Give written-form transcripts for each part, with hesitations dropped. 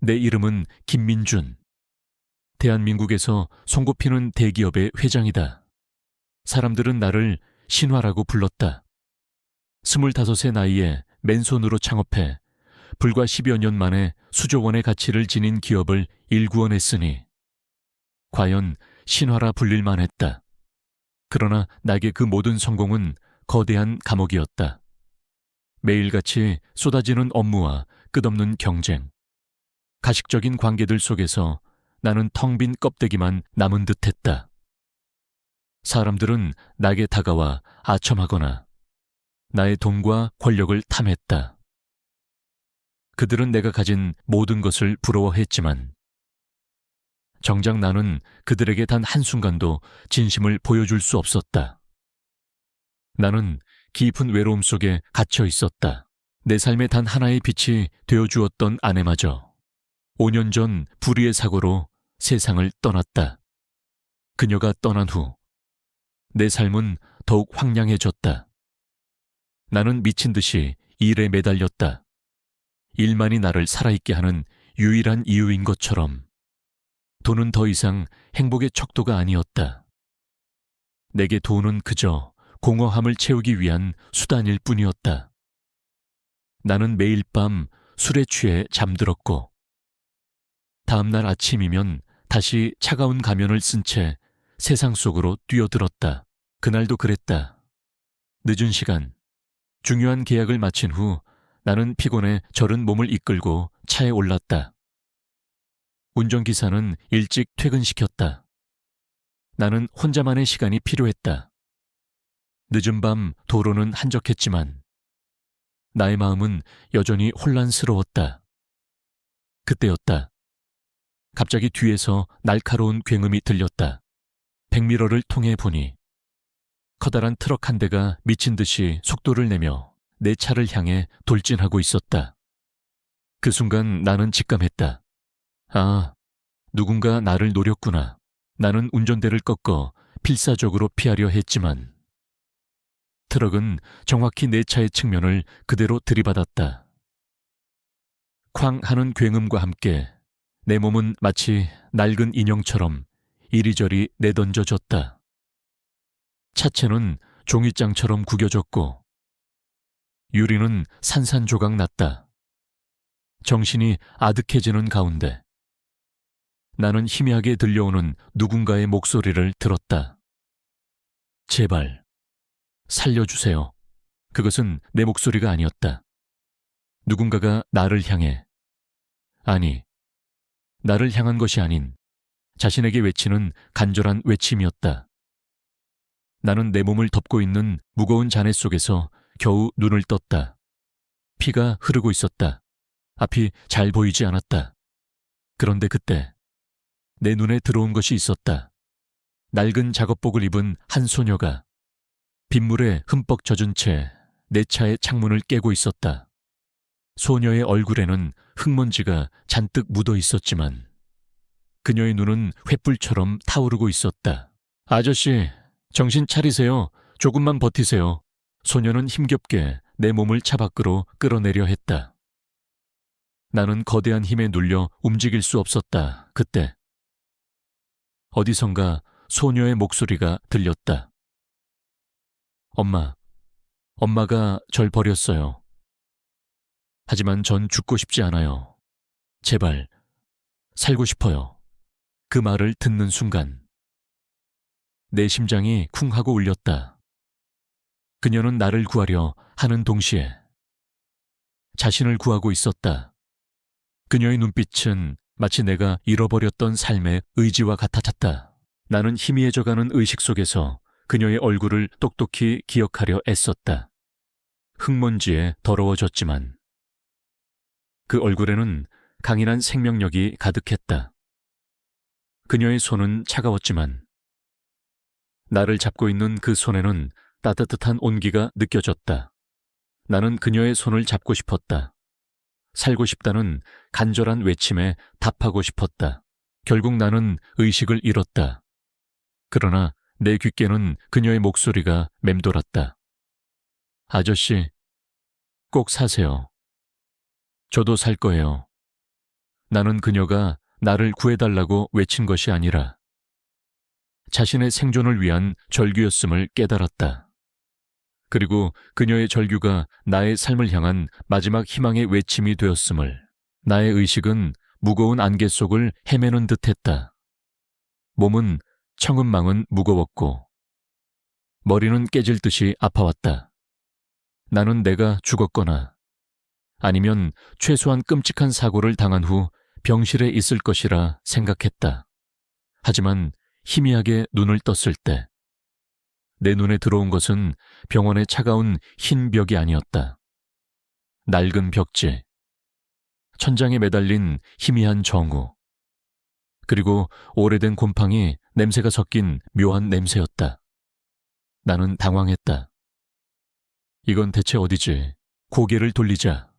내 이름은 김민준. 대한민국에서 손꼽히는 대기업의 회장이다. 사람들은 나를 신화라고 불렀다. 25의 나이에 맨손으로 창업해 불과 10여 년 만에 수조 원의 가치를 지닌 기업을 일구어냈으니 과연 신화라 불릴 만했다. 그러나 나에게 그 모든 성공은 거대한 감옥이었다. 매일같이 쏟아지는 업무와 끝없는 경쟁, 가식적인 관계들 속에서 나는 텅 빈 껍데기만 남은 듯했다. 사람들은 나에게 다가와 아첨하거나 나의 돈과 권력을 탐했다. 그들은 내가 가진 모든 것을 부러워했지만 정작 나는 그들에게 단 한순간도 진심을 보여줄 수 없었다. 나는 깊은 외로움 속에 갇혀 있었다. 내 삶의 단 하나의 빛이 되어주었던 아내마저 5년 전 불의의 사고로 세상을 떠났다. 그녀가 떠난 후 내 삶은 더욱 황량해졌다. 나는 미친 듯이 일에 매달렸다. 일만이 나를 살아있게 하는 유일한 이유인 것처럼. 돈은 더 이상 행복의 척도가 아니었다. 내게 돈은 그저 공허함을 채우기 위한 수단일 뿐이었다. 나는 매일 밤 술에 취해 잠들었고 다음 날 아침이면 다시 차가운 가면을 쓴 채 세상 속으로 뛰어들었다. 그날도 그랬다. 늦은 시간, 중요한 계약을 마친 후 나는 피곤해 저른 몸을 이끌고 차에 올랐다. 운전기사는 일찍 퇴근시켰다. 나는 혼자만의 시간이 필요했다. 늦은 밤 도로는 한적했지만 나의 마음은 여전히 혼란스러웠다. 그때였다. 갑자기 뒤에서 날카로운 굉음이 들렸다. 백미러를 통해 보니 커다란 트럭 한 대가 미친 듯이 속도를 내며 내 차를 향해 돌진하고 있었다. 그 순간 나는 직감했다. 아, 누군가 나를 노렸구나. 나는 운전대를 꺾어 필사적으로 피하려 했지만 트럭은 정확히 내 차의 측면을 그대로 들이받았다. 쾅 하는 굉음과 함께 내 몸은 마치 낡은 인형처럼 이리저리 내던져졌다. 차체는 종이장처럼 구겨졌고 유리는 산산조각 났다. 정신이 아득해지는 가운데 나는 희미하게 들려오는 누군가의 목소리를 들었다. 제발, 살려주세요. 그것은 내 목소리가 아니었다. 누군가가 나를 향해, 아니, 나를 향한 것이 아닌 자신에게 외치는 간절한 외침이었다. 나는 내 몸을 덮고 있는 무거운 잔해 속에서 겨우 눈을 떴다. 피가 흐르고 있었다. 앞이 잘 보이지 않았다. 그런데 그때 내 눈에 들어온 것이 있었다. 낡은 작업복을 입은 한 소녀가 빗물에 흠뻑 젖은 채 내 차의 창문을 깨고 있었다. 소녀의 얼굴에는 흙먼지가 잔뜩 묻어 있었지만 그녀의 눈은 횃불처럼 타오르고 있었다. 아저씨, 정신 차리세요. 조금만 버티세요. 소녀는 힘겹게 내 몸을 차 밖으로 끌어내려 했다. 나는 거대한 힘에 눌려 움직일 수 없었다. 그때 어디선가 소녀의 목소리가 들렸다. 엄마가 절 버렸어요. 하지만 전 죽고 싶지 않아요. 제발, 살고 싶어요. 그 말을 듣는 순간 내 심장이 쿵 하고 울렸다. 그녀는 나를 구하려 하는 동시에 자신을 구하고 있었다. 그녀의 눈빛은 마치 내가 잃어버렸던 삶의 의지와 같아졌다. 나는 희미해져가는 의식 속에서 그녀의 얼굴을 똑똑히 기억하려 애썼다. 흙먼지에 더러워졌지만 그 얼굴에는 강인한 생명력이 가득했다. 그녀의 손은 차가웠지만 나를 잡고 있는 그 손에는 따뜻한 온기가 느껴졌다. 나는 그녀의 손을 잡고 싶었다. 살고 싶다는 간절한 외침에 답하고 싶었다. 결국 나는 의식을 잃었다. 그러나 내 귓께는 그녀의 목소리가 맴돌았다. 아저씨, 꼭 사세요. 저도 살 거예요. 나는 그녀가 나를 구해달라고 외친 것이 아니라 자신의 생존을 위한 절규였음을 깨달았다. 그리고 그녀의 절규가 나의 삶을 향한 마지막 희망의 외침이 되었음을 나의 의식은 무거운 안개 속을 헤매는 듯했다. 몸은 청은망은 무거웠고 머리는 깨질 듯이 아파왔다. 나는 내가 죽었거나 아니면 최소한 끔찍한 사고를 당한 후 병실에 있을 것이라 생각했다. 하지만 희미하게 눈을 떴을 때 내 눈에 들어온 것은 병원의 차가운 흰 벽이 아니었다. 낡은 벽지, 천장에 매달린 희미한 정우, 그리고 오래된 곰팡이 냄새가 섞인 묘한 냄새였다. 나는 당황했다. 이건 대체 어디지? 고개를 돌리자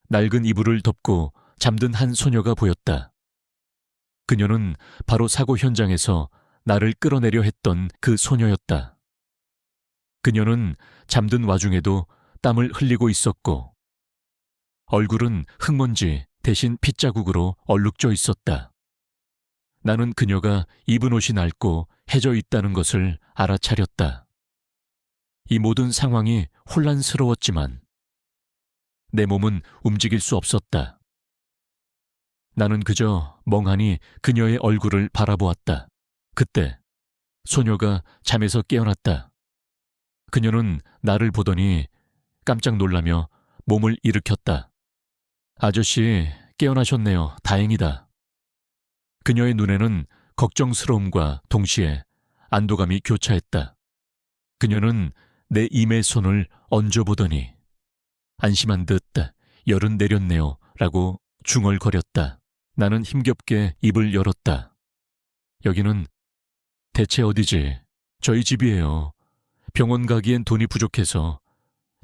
낡은 이불을 덮고 잠든 한 소녀가 보였다. 그녀는 바로 사고 현장에서 나를 끌어내려 했던 그 소녀였다. 그녀는 잠든 와중에도 땀을 흘리고 있었고 얼굴은 흙먼지 대신 핏자국으로 얼룩져 있었다. 나는 그녀가 입은 옷이 낡고 해져 있다는 것을 알아차렸다. 이 모든 상황이 혼란스러웠지만 내 몸은 움직일 수 없었다. 나는 그저 멍하니 그녀의 얼굴을 바라보았다. 그때 소녀가 잠에서 깨어났다. 그녀는 나를 보더니 깜짝 놀라며 몸을 일으켰다. 아저씨, 깨어나셨네요. 다행이다. 그녀의 눈에는 걱정스러움과 동시에 안도감이 교차했다. 그녀는 내 임의 손을 얹어보더니 안심한 듯 열은 내렸네요 라고 중얼거렸다. 나는 힘겹게 입을 열었다. 여기는 대체 어디지? 저희 집이에요. 병원 가기엔 돈이 부족해서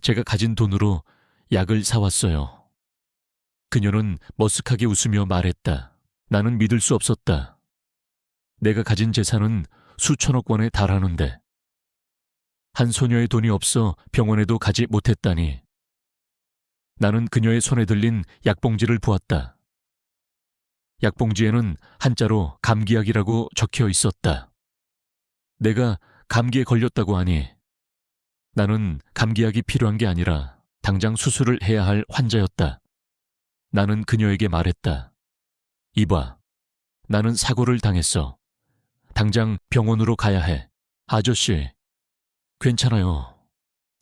제가 가진 돈으로 약을 사왔어요. 그녀는 머쓱하게 웃으며 말했다. 나는 믿을 수 없었다. 내가 가진 재산은 수천억 원에 달하는데 한 소녀의 돈이 없어 병원에도 가지 못했다니. 나는 그녀의 손에 들린 약봉지를 보았다. 약봉지에는 한자로 감기약이라고 적혀 있었다. 내가 감기에 걸렸다고 하니 나는 감기약이 필요한 게 아니라 당장 수술을 해야 할 환자였다. 나는 그녀에게 말했다. 이봐, 나는 사고를 당했어. 당장 병원으로 가야 해. 아저씨, 괜찮아요.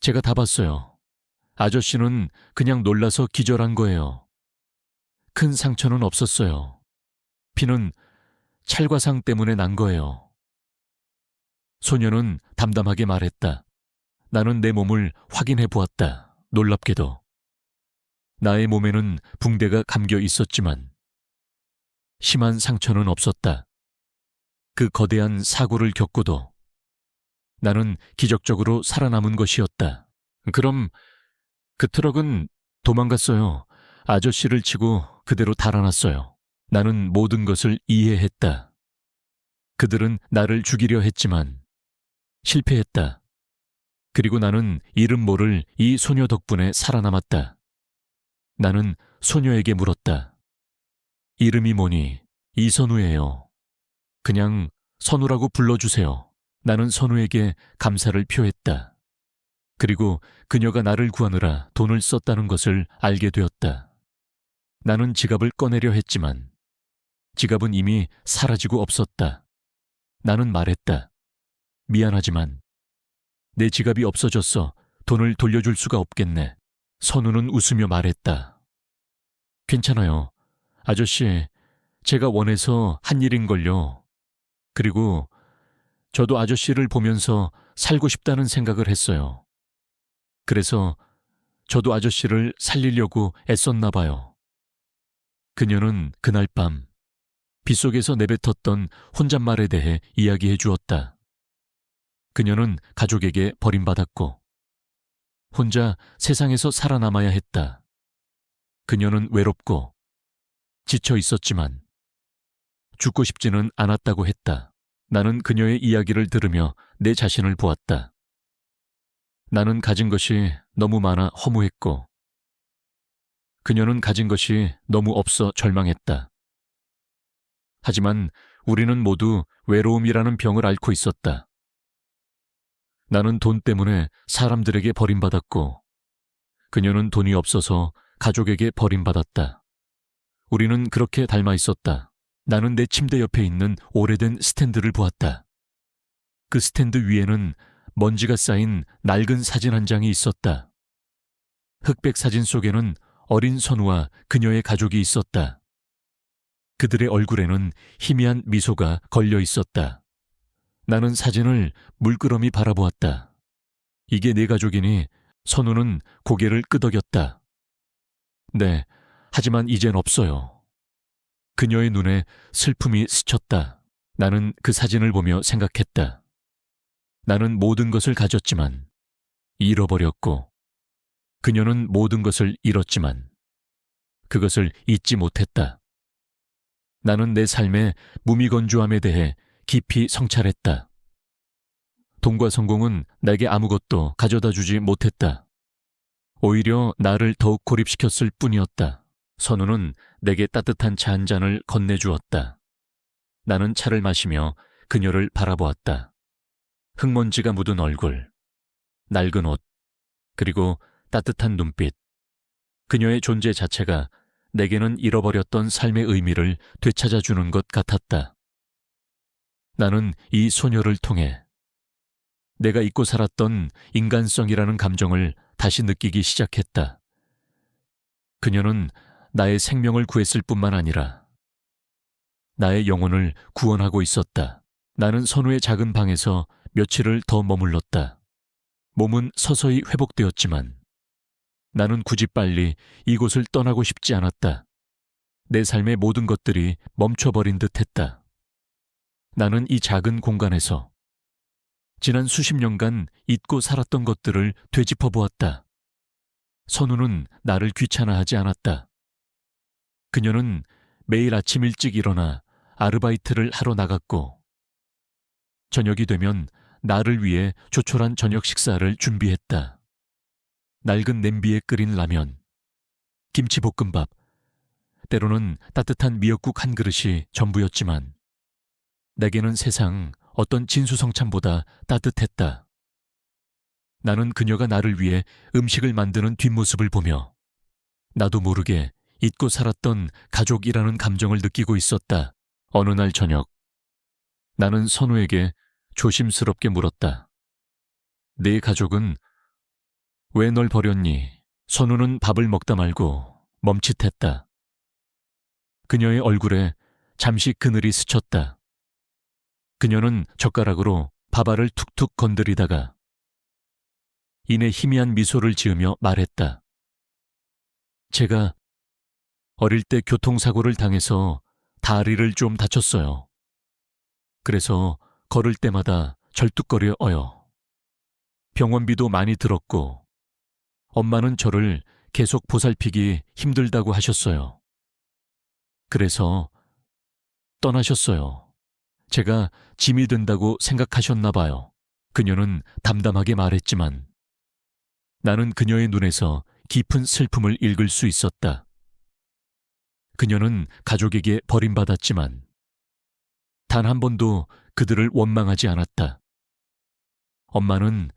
제가 다 봤어요. 아저씨는 그냥 놀라서 기절한 거예요. 큰 상처는 없었어요. 피는 찰과상 때문에 난 거예요. 소녀는 담담하게 말했다. 나는 내 몸을 확인해 보았다. 놀랍게도. 나의 몸에는 붕대가 감겨 있었지만 심한 상처는 없었다. 그 거대한 사고를 겪고도 나는 기적적으로 살아남은 것이었다. 그럼 그 트럭은 도망갔어요. 아저씨를 치고 그대로 달아났어요. 나는 모든 것을 이해했다. 그들은 나를 죽이려 했지만 실패했다. 그리고 나는 이름 모를 이 소녀 덕분에 살아남았다. 나는 소녀에게 물었다. 이름이 뭐니? 이선우예요. 그냥 선우라고 불러주세요. 나는 선우에게 감사를 표했다. 그리고 그녀가 나를 구하느라 돈을 썼다는 것을 알게 되었다. 나는 지갑을 꺼내려 했지만 지갑은 이미 사라지고 없었다. 나는 말했다. 미안하지만 내 지갑이 없어졌어. 돈을 돌려줄 수가 없겠네. 선우는 웃으며 말했다. 괜찮아요. 아저씨, 제가 원해서 한 일인걸요. 그리고 저도 아저씨를 보면서 살고 싶다는 생각을 했어요. 그래서 저도 아저씨를 살리려고 애썼나 봐요. 그녀는 그날 밤 빗속에서 내뱉었던 혼잣말에 대해 이야기해 주었다. 그녀는 가족에게 버림받았고 혼자 세상에서 살아남아야 했다. 그녀는 외롭고 지쳐 있었지만 죽고 싶지는 않았다고 했다. 나는 그녀의 이야기를 들으며 내 자신을 보았다. 나는 가진 것이 너무 많아 허무했고 그녀는 가진 것이 너무 없어 절망했다. 하지만 우리는 모두 외로움이라는 병을 앓고 있었다. 나는 돈 때문에 사람들에게 버림받았고, 그녀는 돈이 없어서 가족에게 버림받았다. 우리는 그렇게 닮아 있었다. 나는 내 침대 옆에 있는 오래된 스탠드를 보았다. 그 스탠드 위에는 먼지가 쌓인 낡은 사진 한 장이 있었다. 흑백 사진 속에는 어린 선우와 그녀의 가족이 있었다. 그들의 얼굴에는 희미한 미소가 걸려 있었다. 나는 사진을 물끄러미 바라보았다. 이게 내 가족이니? 선우는 고개를 끄덕였다. 네, 하지만 이젠 없어요. 그녀의 눈에 슬픔이 스쳤다. 나는 그 사진을 보며 생각했다. 나는 모든 것을 가졌지만 잃어버렸고, 그녀는 모든 것을 잃었지만 그것을 잊지 못했다. 나는 내 삶의 무미건조함에 대해 깊이 성찰했다. 돈과 성공은 내게 아무것도 가져다 주지 못했다. 오히려 나를 더욱 고립시켰을 뿐이었다. 선우는 내게 따뜻한 차 한 잔을 건네주었다. 나는 차를 마시며 그녀를 바라보았다. 흙먼지가 묻은 얼굴, 낡은 옷, 그리고 따뜻한 눈빛. 그녀의 존재 자체가 내게는 잃어버렸던 삶의 의미를 되찾아주는 것 같았다. 나는 이 소녀를 통해 내가 잊고 살았던 인간성이라는 감정을 다시 느끼기 시작했다. 그녀는 나의 생명을 구했을 뿐만 아니라 나의 영혼을 구원하고 있었다. 나는 선우의 작은 방에서 며칠을 더 머물렀다. 몸은 서서히 회복되었지만 나는 굳이 빨리 이곳을 떠나고 싶지 않았다. 내 삶의 모든 것들이 멈춰버린 듯했다. 나는 이 작은 공간에서 지난 수십 년간 잊고 살았던 것들을 되짚어 보았다. 선우는 나를 귀찮아하지 않았다. 그녀는 매일 아침 일찍 일어나 아르바이트를 하러 나갔고, 저녁이 되면 나를 위해 조촐한 저녁 식사를 준비했다. 낡은 냄비에 끓인 라면, 김치볶음밥, 때로는 따뜻한 미역국 한 그릇이 전부였지만 내게는 세상 어떤 진수성찬보다 따뜻했다. 나는 그녀가 나를 위해 음식을 만드는 뒷모습을 보며 나도 모르게 잊고 살았던 가족이라는 감정을 느끼고 있었다. 어느 날 저녁, 나는 선우에게 조심스럽게 물었다. 네 가족은 왜 널 버렸니? 선우는 밥을 먹다 말고 멈칫했다. 그녀의 얼굴에 잠시 그늘이 스쳤다. 그녀는 젓가락으로 밥알을 툭툭 건드리다가 이내 희미한 미소를 지으며 말했다. 제가 어릴 때 교통사고를 당해서 다리를 좀 다쳤어요. 그래서 걸을 때마다 절뚝거려 어요. 병원비도 많이 들었고 엄마는 저를 계속 보살피기 힘들다고 하셨어요. 그래서 떠나셨어요. 제가 짐이 된다고 생각하셨나 봐요. 그녀는 담담하게 말했지만 나는 그녀의 눈에서 깊은 슬픔을 읽을 수 있었다. 그녀는 가족에게 버림받았지만 단 한 번도 그들을 원망하지 않았다. 엄마는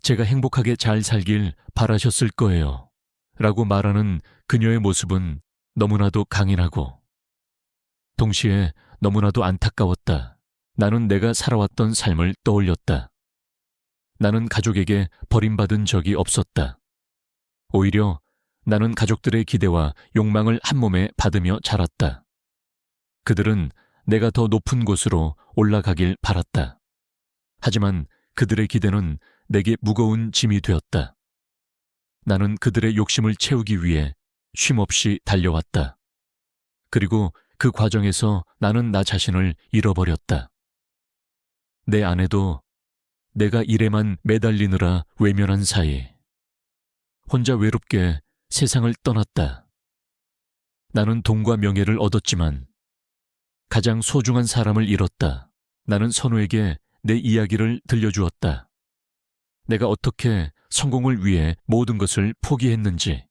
제가 행복하게 잘 살길 바라셨을 거예요. 라고 말하는 그녀의 모습은 너무나도 강인하고 동시에 너무나도 안타까웠다. 나는 내가 살아왔던 삶을 떠올렸다. 나는 가족에게 버림받은 적이 없었다. 오히려 나는 가족들의 기대와 욕망을 한 몸에 받으며 자랐다. 그들은 내가 더 높은 곳으로 올라가길 바랐다. 하지만 그들의 기대는 내게 무거운 짐이 되었다. 나는 그들의 욕심을 채우기 위해 쉼없이 달려왔다. 그리고 그 과정에서 나는 나 자신을 잃어버렸다. 내 아내도 내가 일에만 매달리느라 외면한 사이 혼자 외롭게 세상을 떠났다. 나는 돈과 명예를 얻었지만 가장 소중한 사람을 잃었다. 나는 선우에게 내 이야기를 들려주었다. 내가 어떻게 성공을 위해 모든 것을 포기했는지,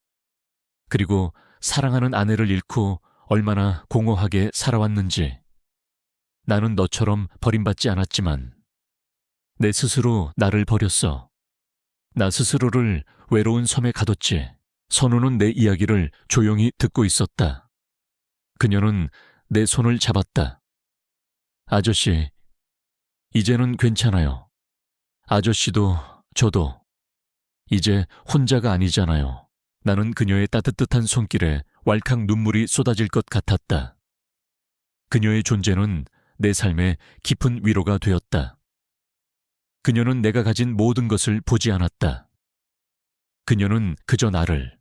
그리고 사랑하는 아내를 잃고 얼마나 공허하게 살아왔는지. 나는 너처럼 버림받지 않았지만 내 스스로 나를 버렸어. 나 스스로를 외로운 섬에 가뒀지. 선우는 내 이야기를 조용히 듣고 있었다. 그녀는 내 손을 잡았다. 아저씨, 이제는 괜찮아요. 아저씨도 저도 이제 혼자가 아니잖아요. 나는 그녀의 따뜻한 손길에 왈칵 눈물이 쏟아질 것 같았다. 그녀의 존재는 내 삶에 깊은 위로가 되었다. 그녀는 내가 가진 모든 것을 보지 않았다. 그녀는 그저 나를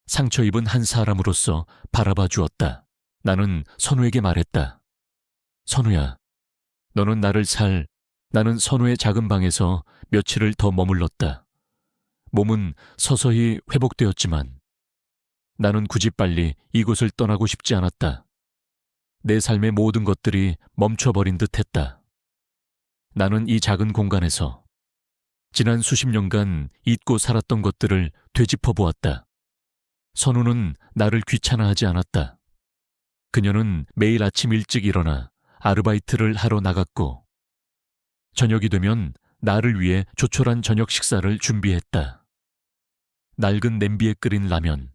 상처 입은 한 사람으로서 바라봐 주었다. 나는 선우에게 말했다. 선우야, 너는 나는 선우의 작은 방에서 며칠을 더 머물렀다. 몸은 서서히 회복되었지만 나는 굳이 빨리 이곳을 떠나고 싶지 않았다. 내 삶의 모든 것들이 멈춰버린 듯 했다. 나는 이 작은 공간에서 지난 수십 년간 잊고 살았던 것들을 되짚어 보았다. 선우는 나를 귀찮아하지 않았다. 그녀는 매일 아침 일찍 일어나 아르바이트를 하러 나갔고 저녁이 되면 나를 위해 조촐한 저녁 식사를 준비했다. 낡은 냄비에 끓인 라면,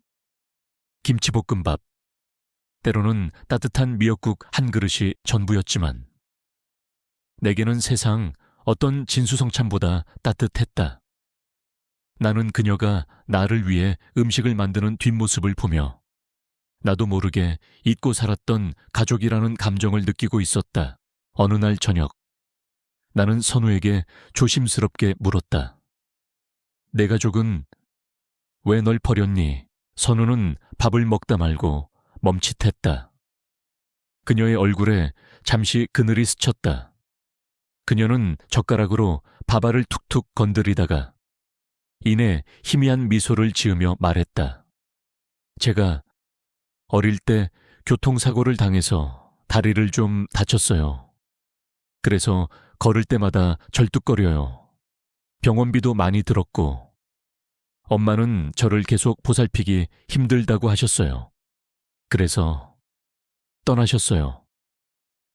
김치볶음밥, 때로는 따뜻한 미역국 한 그릇이 전부였지만 내게는 세상 어떤 진수성찬보다 따뜻했다. 나는 그녀가 나를 위해 음식을 만드는 뒷모습을 보며 나도 모르게 잊고 살았던 가족이라는 감정을 느끼고 있었다. 어느 날 저녁, 나는 선우에게 조심스럽게 물었다. 내 가족은 왜 널 버렸니? 선우는 밥을 먹다 말고 멈칫했다. 그녀의 얼굴에 잠시 그늘이 스쳤다. 그녀는 젓가락으로 밥알을 툭툭 건드리다가 이내 희미한 미소를 지으며 말했다. 제가 어릴 때 교통사고를 당해서 다리를 좀 다쳤어요. 그래서 걸을 때마다 절뚝거려요. 병원비도 많이 들었고 엄마는 저를 계속 보살피기 힘들다고 하셨어요. 그래서 떠나셨어요.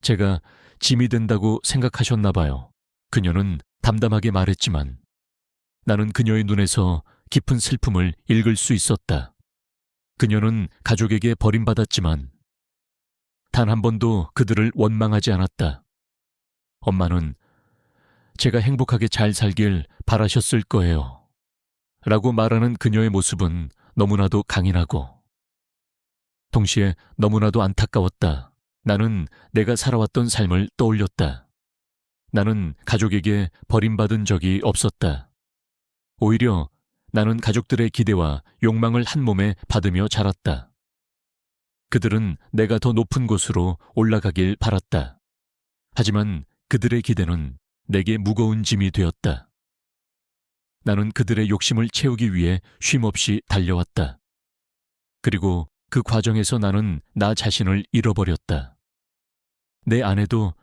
제가 짐이 된다고 생각하셨나 봐요. 그녀는 담담하게 말했지만 나는 그녀의 눈에서 깊은 슬픔을 읽을 수 있었다. 그녀는 가족에게 버림받았지만 단 한 번도 그들을 원망하지 않았다. 엄마는 제가 행복하게 잘 살길 바라셨을 거예요. 라고 말하는 그녀의 모습은 너무나도 강인하고 동시에 너무나도 안타까웠다. 나는 내가 살아왔던 삶을 떠올렸다. 나는 가족에게 버림받은 적이 없었다. 오히려 나는 가족들의 기대와 욕망을 한 몸에 받으며 자랐다. 그들은 내가 더 높은 곳으로 올라가길 바랐다. 하지만 그들의 기대는 내게 무거운 짐이 되었다. 나는 그들의 욕심을 채우기 위해 쉼없이 달려왔다. 그리고 그 과정에서 나는 나 자신을 잃어버렸다. 내 아내도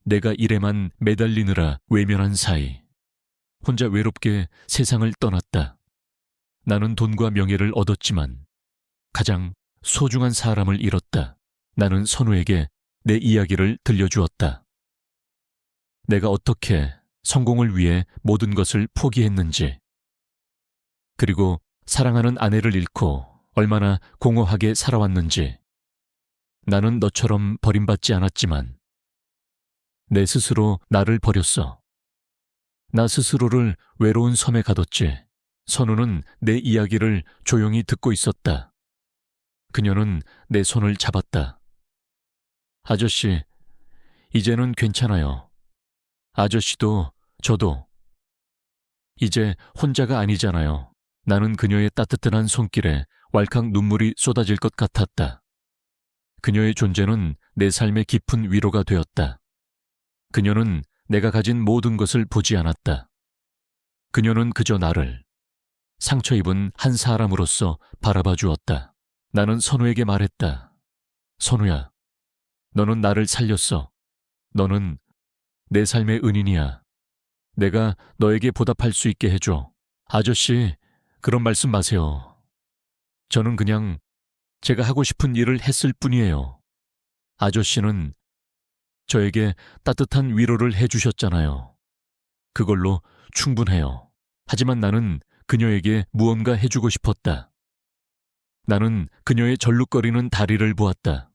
내가 일에만 매달리느라 외면한 사이 혼자 외롭게 세상을 떠났다. 나는 돈과 명예를 얻었지만 가장 소중한 사람을 잃었다. 나는 선우에게 내 이야기를 들려주었다. 내가 어떻게 성공을 위해 모든 것을 포기했는지, 그리고 사랑하는 아내를 잃고 얼마나 공허하게 살아왔는지. 나는 너처럼 버림받지 않았지만 내 스스로 나를 버렸어. 나 스스로를 외로운 섬에 가뒀지. 선우는 내 이야기를 조용히 듣고 있었다. 그녀는 내 손을 잡았다. 아저씨, 이제는 괜찮아요. 아저씨도 저도 이제 혼자가 아니잖아요. 나는 그녀의 따뜻한 손길에 왈칵 눈물이 쏟아질 것 같았다. 그녀의 존재는 내 삶의 깊은 위로가 되었다. 그녀는 내가 가진 모든 것을 보지 않았다. 그녀는 그저 나를 상처 입은 한 사람으로서 바라봐 주었다. 나는 선우에게 말했다. 선우야, 너는 나를 살렸어. 너는 내 삶의 은인이야. 내가 너에게 보답할 수 있게 해줘. 아저씨, 그런 말씀 마세요. 저는 그냥 제가 하고 싶은 일을 했을 뿐이에요. 아저씨는 저에게 따뜻한 위로를 해주셨잖아요. 그걸로 충분해요. 하지만 나는 그녀에게 무언가 해주고 싶었다. 나는 그녀의 절룩거리는 다리를 보았다.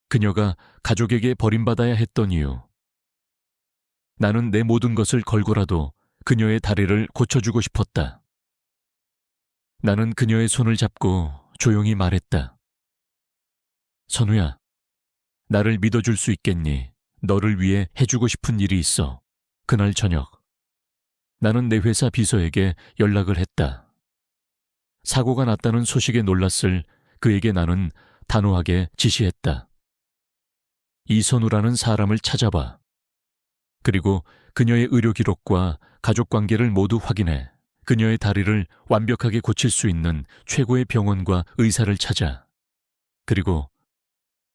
그녀가 가족에게 버림받아야 했던 이유. 나는 내 모든 것을 걸고라도 그녀의 다리를 고쳐주고 싶었다. 나는 그녀의 손을 잡고 조용히 말했다. 선우야, 나를 믿어줄 수 있겠니? 너를 위해 해주고 싶은 일이 있어. 그날 저녁, 나는 내 회사 비서에게 연락을 했다. 사고가 났다는 소식에 놀랐을 그에게 나는 단호하게 지시했다. 이선우라는 사람을 찾아봐. 그리고 그녀의 의료 기록과 가족 관계를 모두 확인해 그녀의 다리를 완벽하게 고칠 수 있는 최고의 병원과 의사를 찾아. 그리고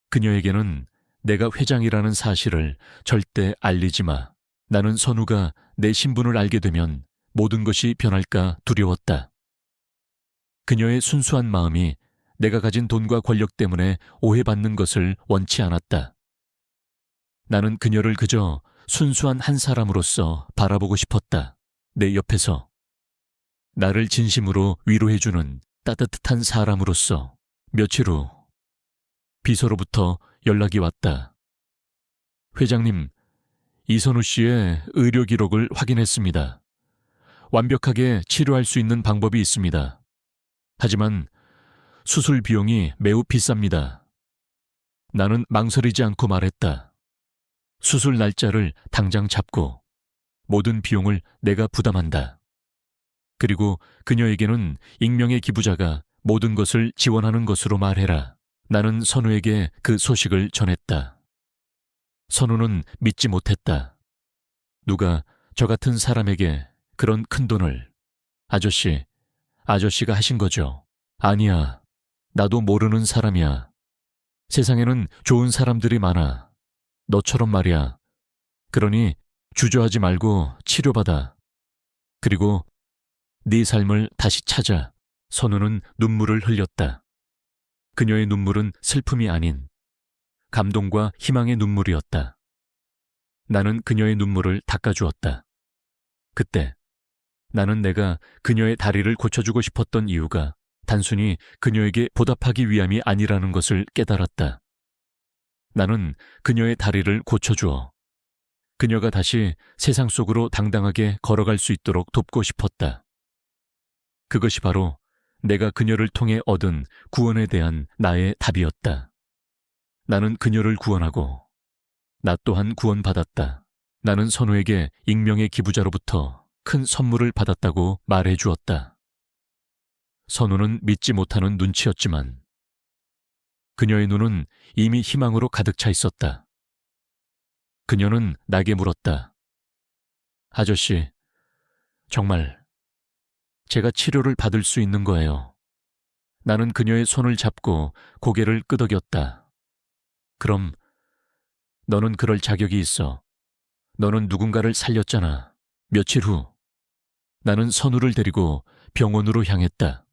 그녀에게는 내가 회장이라는 사실을 절대 알리지 마. 나는 선우가 내 신분을 알게 되면 모든 것이 변할까 두려웠다. 그녀의 순수한 마음이 내가 가진 돈과 권력 때문에 오해받는 것을 원치 않았다. 나는 그녀를 그저 순수한 한 사람으로서 바라보고 싶었다. 내 옆에서. 나를 진심으로 위로해주는 따뜻한 사람으로서. 며칠 후 비서로부터 연락이 왔다. 회장님, 이선우 씨의 의료 기록을 확인했습니다. 완벽하게 치료할 수 있는 방법이 있습니다. 하지만 수술 비용이 매우 비쌉니다. 나는 망설이지 않고 말했다. 수술 날짜를 당장 잡고 모든 비용을 내가 부담한다. 그리고 그녀에게는 익명의 기부자가 모든 것을 지원하는 것으로 말해라. 나는 선우에게 그 소식을 전했다. 선우는 믿지 못했다. 누가 저 같은 사람에게 그런 큰 돈을. 아저씨가 하신 거죠? 아니야. 나도 모르는 사람이야. 세상에는 좋은 사람들이 많아. 너처럼 말이야. 그러니 주저하지 말고 치료받아. 그리고 네 삶을 다시 찾아. 선우는 눈물을 흘렸다. 그녀의 눈물은 슬픔이 아닌 감동과 희망의 눈물이었다. 나는 그녀의 눈물을 닦아주었다. 그때 나는 내가 그녀의 다리를 고쳐주고 싶었던 이유가 단순히 그녀에게 보답하기 위함이 아니라는 것을 깨달았다. 나는 그녀의 다리를 고쳐주어 그녀가 다시 세상 속으로 당당하게 걸어갈 수 있도록 돕고 싶었다. 그것이 바로 내가 그녀를 통해 얻은 구원에 대한 나의 답이었다. 나는 그녀를 구원하고 나 또한 구원받았다. 나는 선우에게 익명의 기부자로부터 큰 선물을 받았다고 말해 주었다. 선우는 믿지 못하는 눈치였지만 그녀의 눈은 이미 희망으로 가득 차 있었다. 그녀는 나에게 물었다. 아저씨, 정말 제가 치료를 받을 수 있는 거예요. 나는 그녀의 손을 잡고 고개를 끄덕였다. 그럼 너는 그럴 자격이 있어. 너는 누군가를 살렸잖아. 며칠 후 나는 선우를 데리고 병원으로 향했다.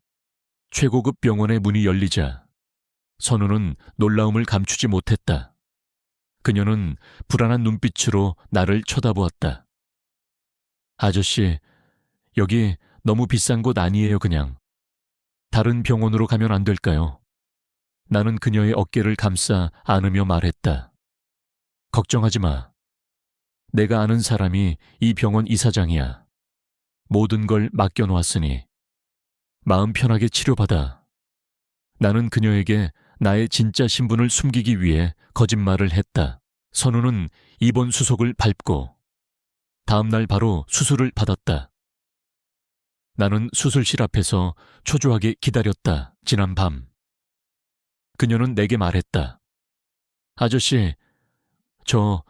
최고급 병원의 문이 열리자 선우는 놀라움을 감추지 못했다. 그녀는 불안한 눈빛으로 나를 쳐다보았다. 아저씨, 여기 너무 비싼 곳 아니에요, 그냥. 다른 병원으로 가면 안 될까요? 나는 그녀의 어깨를 감싸 안으며 말했다. 걱정하지 마. 내가 아는 사람이 이 병원 이사장이야. 모든 걸 맡겨놓았으니 마음 편하게 치료받아. 나는 그녀에게 나의 진짜 신분을 숨기기 위해 거짓말을 했다. 선우는 입원 수속을 밟고 다음 날 바로 수술을 받았다. 나는 수술실 앞에서 초조하게 기다렸다. 지난 밤 그녀는 내게 말했다. 아저씨, 저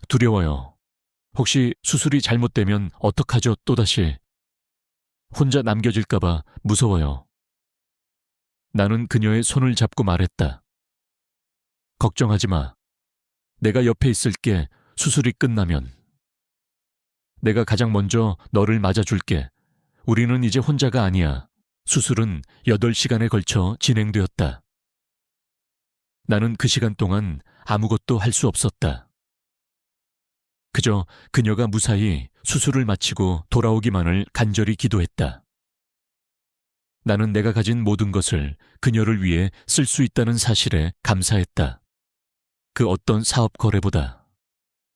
두려워요. 혹시 수술이 잘못되면 어떡하죠? 또다시 혼자 남겨질까봐 무서워요. 나는 그녀의 손을 잡고 말했다. 걱정하지 마. 내가 옆에 있을게. 수술이 끝나면. 내가 가장 먼저 너를 맞아줄게. 우리는 이제 혼자가 아니야. 수술은 8시간에 걸쳐 진행되었다. 나는 그 시간 동안 아무것도 할 수 없었다. 그저 그녀가 무사히 수술을 마치고 돌아오기만을 간절히 기도했다. 나는 내가 가진 모든 것을 그녀를 위해 쓸 수 있다는 사실에 감사했다. 그 어떤 사업 거래보다,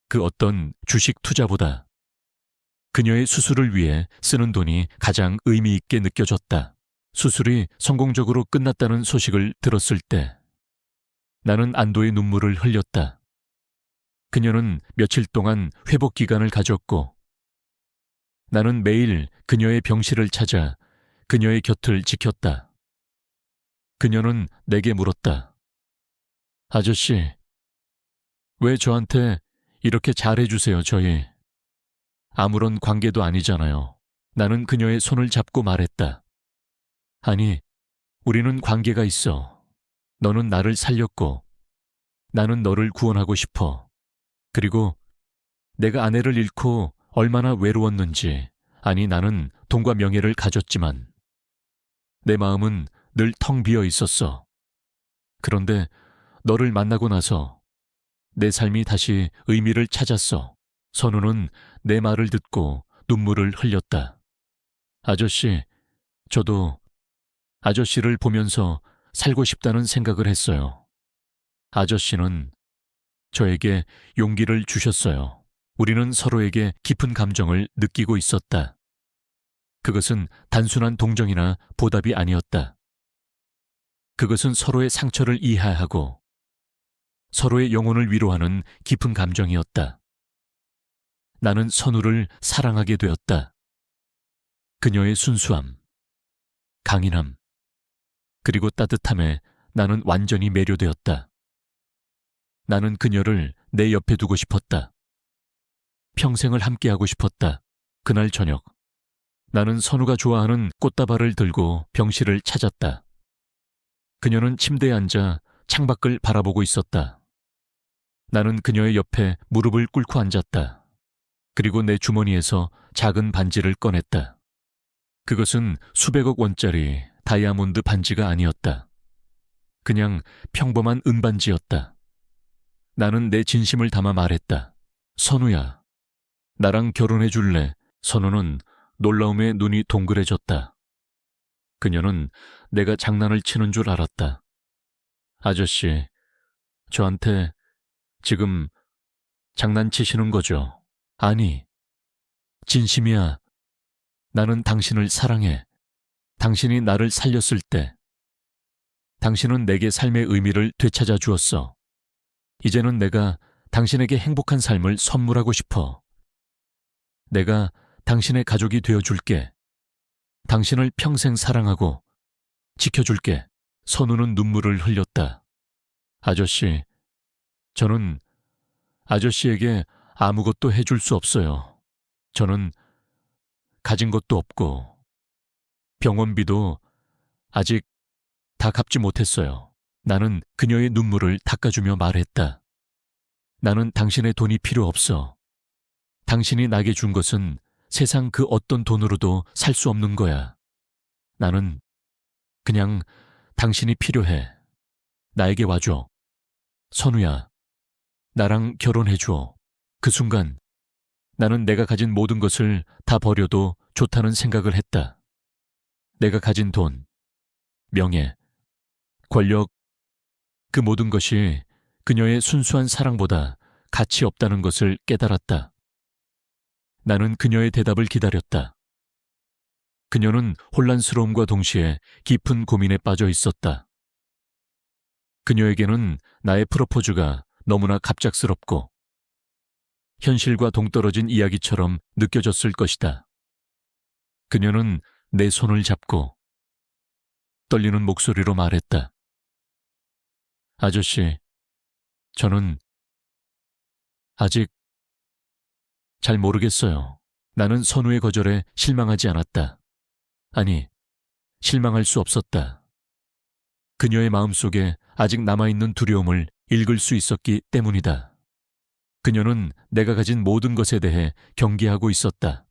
그 어떤 주식 투자보다 그녀의 수술을 위해 쓰는 돈이 가장 의미 있게 느껴졌다. 수술이 성공적으로 끝났다는 소식을 들었을 때 나는 안도의 눈물을 흘렸다. 그녀는 며칠 동안 회복 기간을 가졌고 나는 매일 그녀의 병실을 찾아 그녀의 곁을 지켰다. 그녀는 내게 물었다. 아저씨, 왜 저한테 이렇게 잘해주세요, 저희? 아무런 관계도 아니잖아요. 나는 그녀의 손을 잡고 말했다. 아니, 우리는 관계가 있어. 너는 나를 살렸고, 나는 너를 구원하고 싶어. 그리고 내가 아내를 잃고 얼마나 외로웠는지, 아니 나는 돈과 명예를 가졌지만 내 마음은 늘 텅 비어 있었어. 그런데 너를 만나고 나서 내 삶이 다시 의미를 찾았어. 선우는 내 말을 듣고 눈물을 흘렸다. 아저씨, 저도 아저씨를 보면서 살고 싶다는 생각을 했어요. 아저씨는 저에게 용기를 주셨어요. 우리는 서로에게 깊은 감정을 느끼고 있었다. 그것은 단순한 동정이나 보답이 아니었다. 그것은 서로의 상처를 이해하고 서로의 영혼을 위로하는 깊은 감정이었다. 나는 선우를 사랑하게 되었다. 그녀의 순수함, 강인함, 그리고 따뜻함에 나는 완전히 매료되었다. 나는 그녀를 내 옆에 두고 싶었다. 평생을 함께하고 싶었다. 그날 저녁, 나는 선우가 좋아하는 꽃다발을 들고 병실을 찾았다. 그녀는 침대에 앉아 창밖을 바라보고 있었다. 나는 그녀의 옆에 무릎을 꿇고 앉았다. 그리고 내 주머니에서 작은 반지를 꺼냈다. 그것은 수백억 원짜리 다이아몬드 반지가 아니었다. 그냥 평범한 은반지였다. 나는 내 진심을 담아 말했다. 선우야, 나랑 결혼해 줄래? 선우는 놀라움에 눈이 동그래졌다. 그녀는 내가 장난을 치는 줄 알았다. 아저씨, 저한테 지금 장난치시는 거죠? 아니, 진심이야. 나는 당신을 사랑해. 당신이 나를 살렸을 때, 당신은 내게 삶의 의미를 되찾아 주었어. 이제는 내가 당신에게 행복한 삶을 선물하고 싶어. 내가 당신의 가족이 되어줄게. 당신을 평생 사랑하고 지켜줄게. 선우는 눈물을 흘렸다. 아저씨, 저는 아저씨에게 아무것도 해줄 수 없어요. 저는 가진 것도 없고 병원비도 아직 다 갚지 못했어요. 나는 그녀의 눈물을 닦아주며 말했다. 나는 당신의 돈이 필요 없어. 당신이 나에게 준 것은 세상 그 어떤 돈으로도 살 수 없는 거야. 나는 그냥 당신이 필요해. 나에게 와줘. 선우야, 나랑 결혼해줘. 그 순간 나는 내가 가진 모든 것을 다 버려도 좋다는 생각을 했다. 내가 가진 돈, 명예, 권력, 그 모든 것이 그녀의 순수한 사랑보다 가치 없다는 것을 깨달았다. 나는 그녀의 대답을 기다렸다. 그녀는 혼란스러움과 동시에 깊은 고민에 빠져 있었다. 그녀에게는 나의 프로포즈가 너무나 갑작스럽고 현실과 동떨어진 이야기처럼 느껴졌을 것이다. 그녀는 내 손을 잡고 떨리는 목소리로 말했다. 아저씨, 저는 아직 잘 모르겠어요. 나는 선우의 거절에 실망하지 않았다. 아니, 실망할 수 없었다. 그녀의 마음속에 아직 남아있는 두려움을 읽을 수 있었기 때문이다. 그녀는 내가 가진 모든 것에 대해 경계하고 있었다.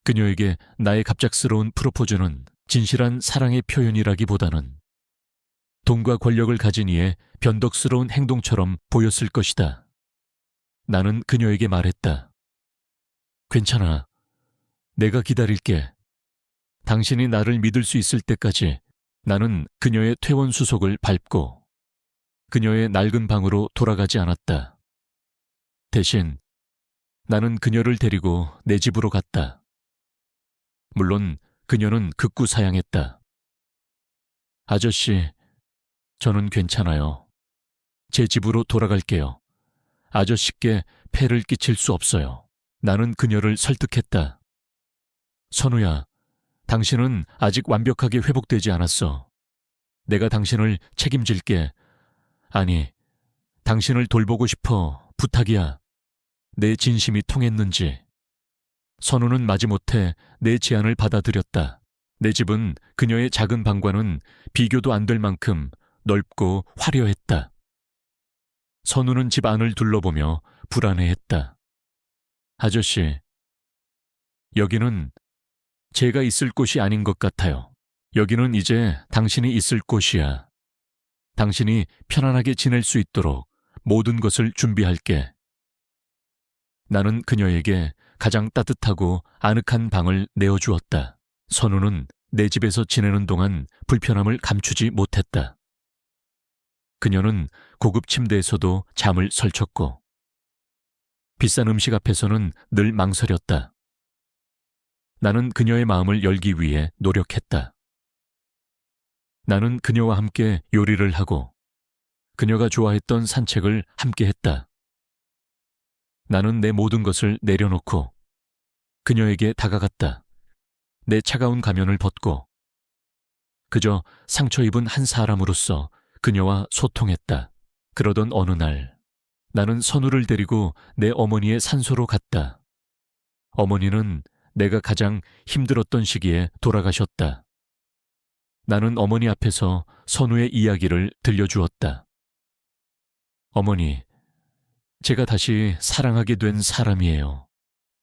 그녀에게 나의 갑작스러운 프로포즈는 진실한 사랑의 표현이라기보다는 돈과 권력을 가진 이의 변덕스러운 행동처럼 보였을 것이다. 나는 그녀에게 말했다. 괜찮아. 내가 기다릴게. 당신이 나를 믿을 수 있을 때까지 나는 그녀의 퇴원 수속을 밟고 그녀의 낡은 방으로 돌아가지 않았다. 대신 나는 그녀를 데리고 내 집으로 갔다. 물론 그녀는 극구 사양했다. 아저씨, 저는 괜찮아요. 제 집으로 돌아갈게요. 아저씨께 폐를 끼칠 수 없어요. 나는 그녀를 설득했다. 선우야, 당신은 아직 완벽하게 회복되지 않았어. 내가 당신을 책임질게. 아니, 당신을 돌보고 싶어. 부탁이야. 내 진심이 통했는지. 선우는 마지못해 내 제안을 받아들였다. 내 집은 그녀의 작은 방과는 비교도 안 될 만큼 넓고 화려했다. 선우는 집 안을 둘러보며 불안해했다. 아저씨, 여기는 제가 있을 곳이 아닌 것 같아요. 여기는 이제 당신이 있을 곳이야. 당신이 편안하게 지낼 수 있도록 모든 것을 준비할게. 나는 그녀에게 가장 따뜻하고 아늑한 방을 내어주었다. 선우는 내 집에서 지내는 동안 불편함을 감추지 못했다. 그녀는 고급 침대에서도 잠을 설쳤고 비싼 음식 앞에서는 늘 망설였다. 나는 그녀의 마음을 열기 위해 노력했다. 나는 그녀와 함께 요리를 하고 그녀가 좋아했던 산책을 함께 했다. 나는 내 모든 것을 내려놓고 그녀에게 다가갔다. 내 차가운 가면을 벗고 그저 상처 입은 한 사람으로서 그녀와 소통했다. 그러던 어느 날 나는 선우를 데리고 내 어머니의 산소로 갔다. 어머니는 내가 가장 힘들었던 시기에 돌아가셨다. 나는 어머니 앞에서 선우의 이야기를 들려주었다. 어머니, 제가 다시 사랑하게 된 사람이에요.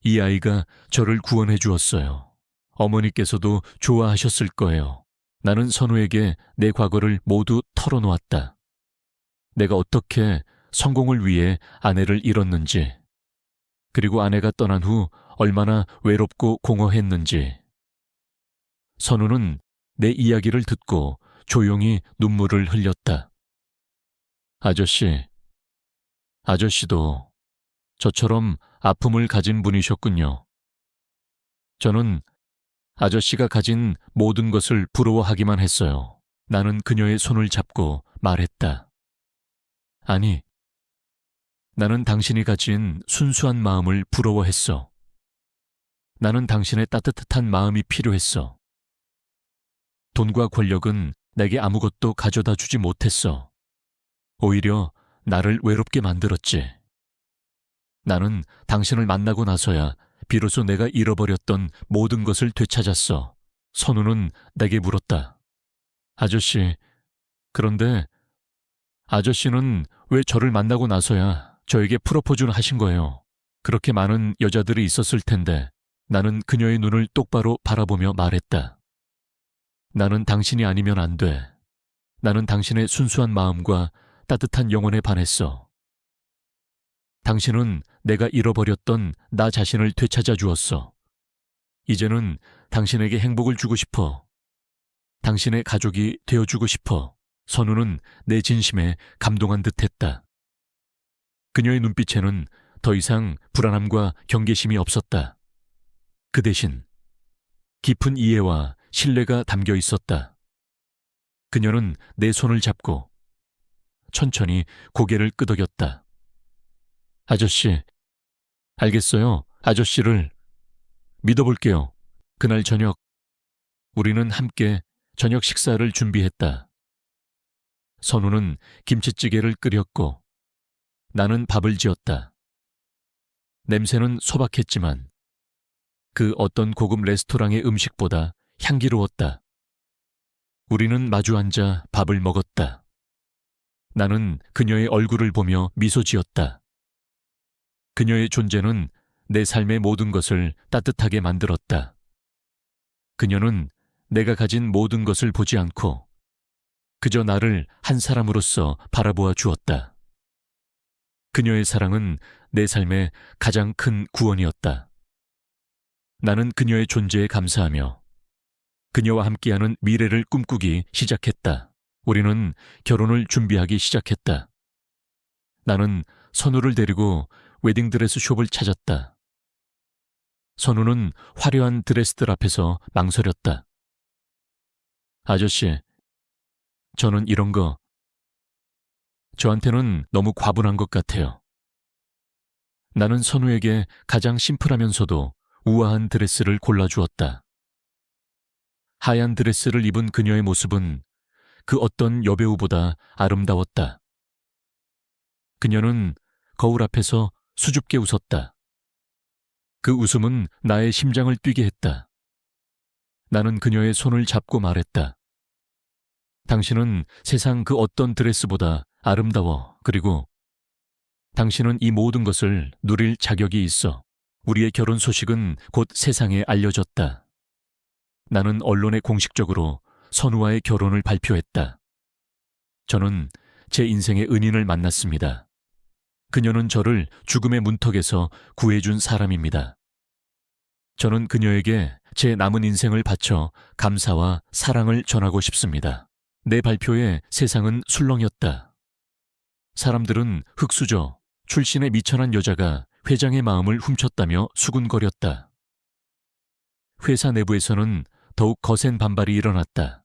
이 아이가 저를 구원해 주었어요. 어머니께서도 좋아하셨을 거예요. 나는 선우에게 내 과거를 모두 털어놓았다. 내가 어떻게 성공을 위해 아내를 잃었는지, 그리고 아내가 떠난 후 얼마나 외롭고 공허했는지. 선우는 내 이야기를 듣고 조용히 눈물을 흘렸다. 아저씨도 저처럼 아픔을 가진 분이셨군요. 저는 아저씨가 가진 모든 것을 부러워하기만 했어요. 나는 그녀의 손을 잡고 말했다. 아니, 나는 당신이 가진 순수한 마음을 부러워했어. 나는 당신의 따뜻한 마음이 필요했어. 돈과 권력은 내게 아무것도 가져다 주지 못했어. 오히려 나를 외롭게 만들었지. 나는 당신을 만나고 나서야 비로소 내가 잃어버렸던 모든 것을 되찾았어. 선우는 내게 물었다. 아저씨, 그런데 아저씨는 왜 저를 만나고 나서야 저에게 프로포즈를 하신 거예요? 그렇게 많은 여자들이 있었을 텐데. 나는 그녀의 눈을 똑바로 바라보며 말했다. 나는 당신이 아니면 안 돼. 나는 당신의 순수한 마음과 따뜻한 영혼에 반했어. 당신은 내가 잃어버렸던 나 자신을 되찾아 주었어. 이제는 당신에게 행복을 주고 싶어. 당신의 가족이 되어주고 싶어. 선우는 내 진심에 감동한 듯했다. 그녀의 눈빛에는 더 이상 불안함과 경계심이 없었다. 그 대신 깊은 이해와 신뢰가 담겨 있었다. 그녀는 내 손을 잡고 천천히 고개를 끄덕였다. 아저씨, 알겠어요. 아저씨를 믿어볼게요. 그날 저녁, 우리는 함께 저녁 식사를 준비했다. 선우는 김치찌개를 끓였고 나는 밥을 지었다. 냄새는 소박했지만 그 어떤 고급 레스토랑의 음식보다 향기로웠다. 우리는 마주 앉아 밥을 먹었다. 나는 그녀의 얼굴을 보며 미소 지었다. 그녀의 존재는 내 삶의 모든 것을 따뜻하게 만들었다. 그녀는 내가 가진 모든 것을 보지 않고 그저 나를 한 사람으로서 바라보아 주었다. 그녀의 사랑은 내 삶의 가장 큰 구원이었다. 나는 그녀의 존재에 감사하며 그녀와 함께하는 미래를 꿈꾸기 시작했다. 우리는 결혼을 준비하기 시작했다. 나는 선우를 데리고 웨딩드레스 숍을 찾았다. 선우는 화려한 드레스들 앞에서 망설였다. 아저씨, 저는 이런 거 저한테는 너무 과분한 것 같아요. 나는 선우에게 가장 심플하면서도 우아한 드레스를 골라주었다. 하얀 드레스를 입은 그녀의 모습은 그 어떤 여배우보다 아름다웠다. 그녀는 거울 앞에서 수줍게 웃었다. 그 웃음은 나의 심장을 뛰게 했다. 나는 그녀의 손을 잡고 말했다. 당신은 세상 그 어떤 드레스보다 아름다워. 그리고 당신은 이 모든 것을 누릴 자격이 있어. 우리의 결혼 소식은 곧 세상에 알려졌다. 나는 언론에 공식적으로 선우와의 결혼을 발표했다. 저는 제 인생의 은인을 만났습니다. 그녀는 저를 죽음의 문턱에서 구해준 사람입니다. 저는 그녀에게 제 남은 인생을 바쳐 감사와 사랑을 전하고 싶습니다. 내 발표에 세상은 술렁였다. 사람들은 흙수저, 출신의 미천한 여자가 회장의 마음을 훔쳤다며 수군거렸다. 회사 내부에서는 더욱 거센 반발이 일어났다.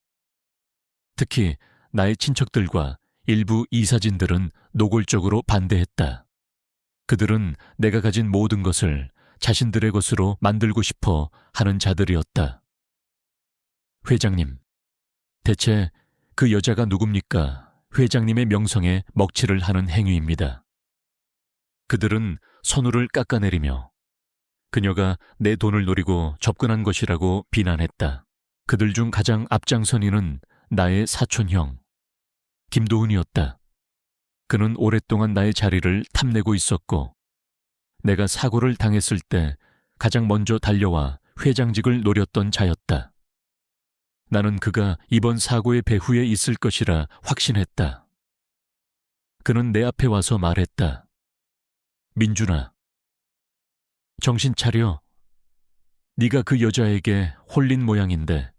특히 나의 친척들과 일부 이사진들은 노골적으로 반대했다. 그들은 내가 가진 모든 것을 자신들의 것으로 만들고 싶어 하는 자들이었다. 회장님, 대체 그 여자가 누굽니까? 회장님의 명성에 먹칠을 하는 행위입니다. 그들은 선우를 깎아내리며 그녀가 내 돈을 노리고 접근한 것이라고 비난했다. 그들 중 가장 앞장선 이는 나의 사촌형, 김도훈이었다. 그는 오랫동안 나의 자리를 탐내고 있었고 내가 사고를 당했을 때 가장 먼저 달려와 회장직을 노렸던 자였다. 나는 그가 이번 사고의 배후에 있을 것이라 확신했다. 그는 내 앞에 와서 말했다. 민준아, 정신 차려. 네가 그 여자에게 홀린 모양인데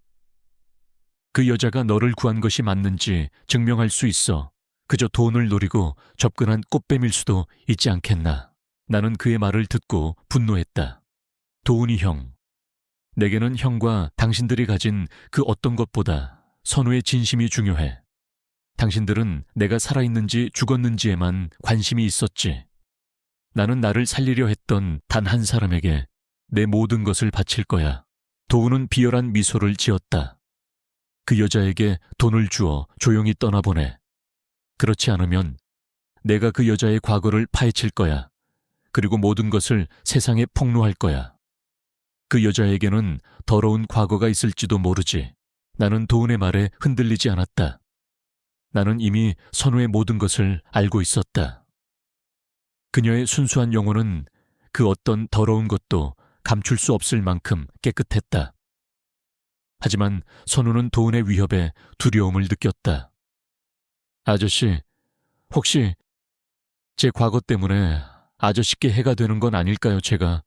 그 여자가 너를 구한 것이 맞는지 증명할 수 있어. 그저 돈을 노리고 접근한 꽃뱀일 수도 있지 않겠나. 나는 그의 말을 듣고 분노했다. 도훈이 형, 내게는 형과 당신들이 가진 그 어떤 것보다 선우의 진심이 중요해. 당신들은 내가 살아있는지 죽었는지에만 관심이 있었지. 나는 나를 살리려 했던 단 한 사람에게 내 모든 것을 바칠 거야. 도훈은 비열한 미소를 지었다. 그 여자에게 돈을 주어 조용히 떠나보내. 그렇지 않으면 내가 그 여자의 과거를 파헤칠 거야. 그리고 모든 것을 세상에 폭로할 거야. 그 여자에게는 더러운 과거가 있을지도 모르지. 나는 도훈의 말에 흔들리지 않았다. 나는 이미 선우의 모든 것을 알고 있었다. 그녀의 순수한 영혼은 그 어떤 더러운 것도 감출 수 없을 만큼 깨끗했다. 하지만 선우는 도훈의 위협에 두려움을 느꼈다. 아저씨, 혹시 제 과거 때문에 아저씨께 해가 되는 건 아닐까요? 제가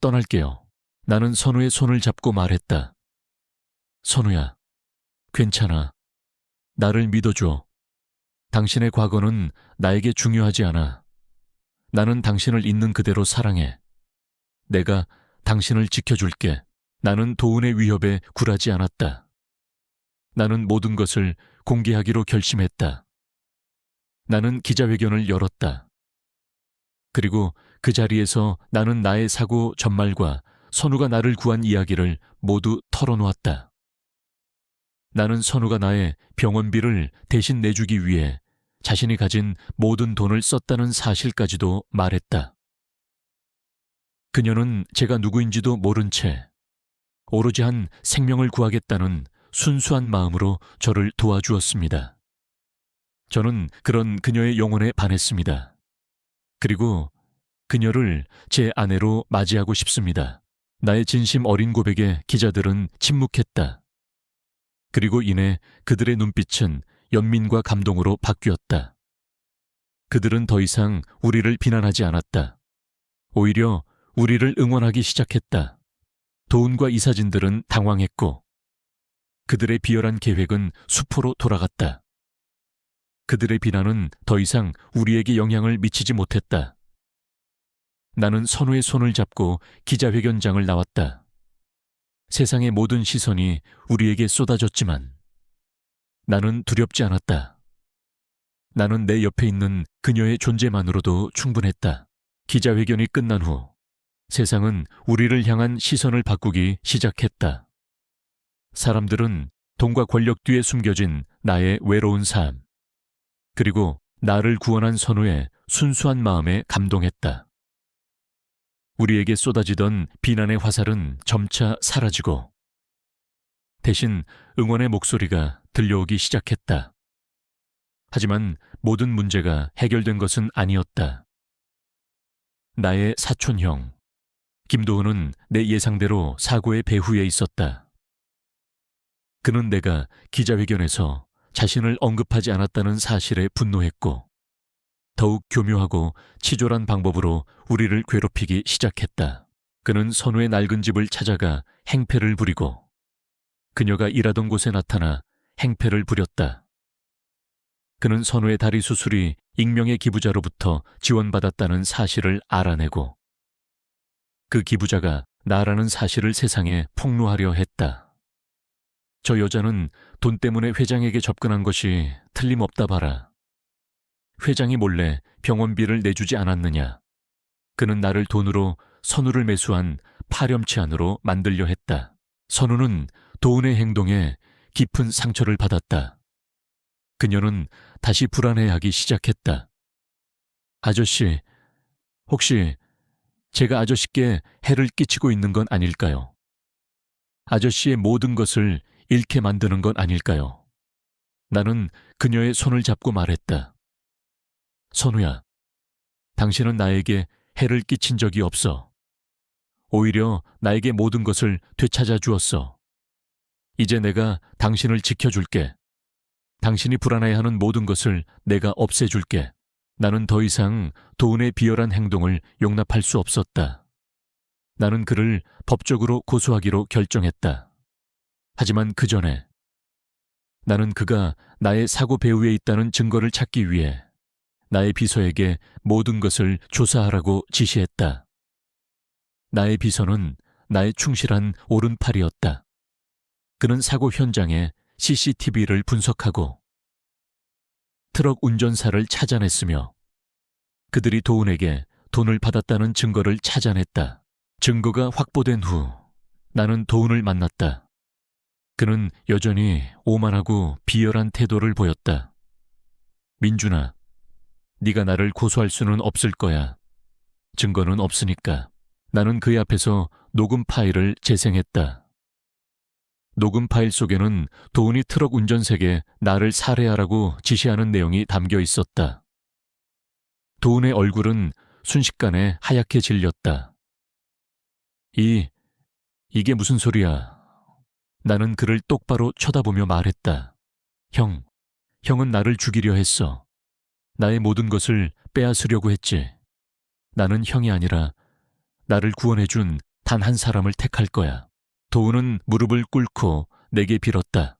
떠날게요. 나는 선우의 손을 잡고 말했다. 선우야, 괜찮아. 나를 믿어줘. 당신의 과거는 나에게 중요하지 않아. 나는 당신을 있는 그대로 사랑해. 내가 당신을 지켜줄게. 나는 도훈의 위협에 굴하지 않았다. 나는 모든 것을 공개하기로 결심했다. 나는 기자회견을 열었다. 그리고 그 자리에서 나는 나의 사고 전말과 선우가 나를 구한 이야기를 모두 털어놓았다. 나는 선우가 나의 병원비를 대신 내주기 위해 자신이 가진 모든 돈을 썼다는 사실까지도 말했다. 그녀는 제가 누구인지도 모른 채 오로지 한 생명을 구하겠다는 순수한 마음으로 저를 도와주었습니다. 저는 그런 그녀의 영혼에 반했습니다. 그리고 그녀를 제 아내로 맞이하고 싶습니다. 나의 진심 어린 고백에 기자들은 침묵했다. 그리고 이내 그들의 눈빛은 연민과 감동으로 바뀌었다. 그들은 더 이상 우리를 비난하지 않았다. 오히려 우리를 응원하기 시작했다. 도운과 이사진들은 당황했고 그들의 비열한 계획은 수포로 돌아갔다. 그들의 비난은 더 이상 우리에게 영향을 미치지 못했다. 나는 선우의 손을 잡고 기자회견장을 나왔다. 세상의 모든 시선이 우리에게 쏟아졌지만 나는 두렵지 않았다. 나는 내 옆에 있는 그녀의 존재만으로도 충분했다. 기자회견이 끝난 후 세상은 우리를 향한 시선을 바꾸기 시작했다. 사람들은 돈과 권력 뒤에 숨겨진 나의 외로운 삶, 그리고 나를 구원한 선우의 순수한 마음에 감동했다. 우리에게 쏟아지던 비난의 화살은 점차 사라지고 대신 응원의 목소리가 들려오기 시작했다. 하지만 모든 문제가 해결된 것은 아니었다. 나의 사촌형, 김도훈은 내 예상대로 사고의 배후에 있었다. 그는 내가 기자회견에서 자신을 언급하지 않았다는 사실에 분노했고 더욱 교묘하고 치졸한 방법으로 우리를 괴롭히기 시작했다. 그는 선우의 낡은 집을 찾아가 행패를 부리고 그녀가 일하던 곳에 나타나 행패를 부렸다. 그는 선우의 다리 수술이 익명의 기부자로부터 지원받았다는 사실을 알아내고 그 기부자가 나라는 사실을 세상에 폭로하려 했다. 저 여자는 돈 때문에 회장에게 접근한 것이 틀림없다 봐라. 회장이 몰래 병원비를 내주지 않았느냐. 그는 나를 돈으로 선우를 매수한 파렴치한으로 만들려 했다. 선우는 도운의 행동에 깊은 상처를 받았다. 그녀는 다시 불안해하기 시작했다. 아저씨, 혹시 제가 아저씨께 해를 끼치고 있는 건 아닐까요? 아저씨의 모든 것을 잃게 만드는 건 아닐까요? 나는 그녀의 손을 잡고 말했다. 선우야, 당신은 나에게 해를 끼친 적이 없어. 오히려 나에게 모든 것을 되찾아 주었어. 이제 내가 당신을 지켜줄게. 당신이 불안해하는 모든 것을 내가 없애줄게. 나는 더 이상 도운의 비열한 행동을 용납할 수 없었다. 나는 그를 법적으로 고소하기로 결정했다. 하지만 그 전에 나는 그가 나의 사고 배후에 있다는 증거를 찾기 위해 나의 비서에게 모든 것을 조사하라고 지시했다. 나의 비서는 나의 충실한 오른팔이었다. 그는 사고 현장에 CCTV를 분석하고 트럭 운전사를 찾아냈으며 그들이 도운에게 돈을 받았다는 증거를 찾아냈다. 증거가 확보된 후 나는 도운을 만났다. 그는 여전히 오만하고 비열한 태도를 보였다. 민준아, 네가 나를 고소할 수는 없을 거야. 증거는 없으니까. 나는 그의 앞에서 녹음 파일을 재생했다. 녹음 파일 속에는 도운이 트럭 운전색에 나를 살해하라고 지시하는 내용이 담겨 있었다. 도운의 얼굴은 순식간에 하얗게 질렸다. 이게 무슨 소리야? 나는 그를 똑바로 쳐다보며 말했다. 형은 나를 죽이려 했어. 나의 모든 것을 빼앗으려고 했지. 나는 형이 아니라 나를 구원해준 단 한 사람을 택할 거야. 도운은 무릎을 꿇고 내게 빌었다.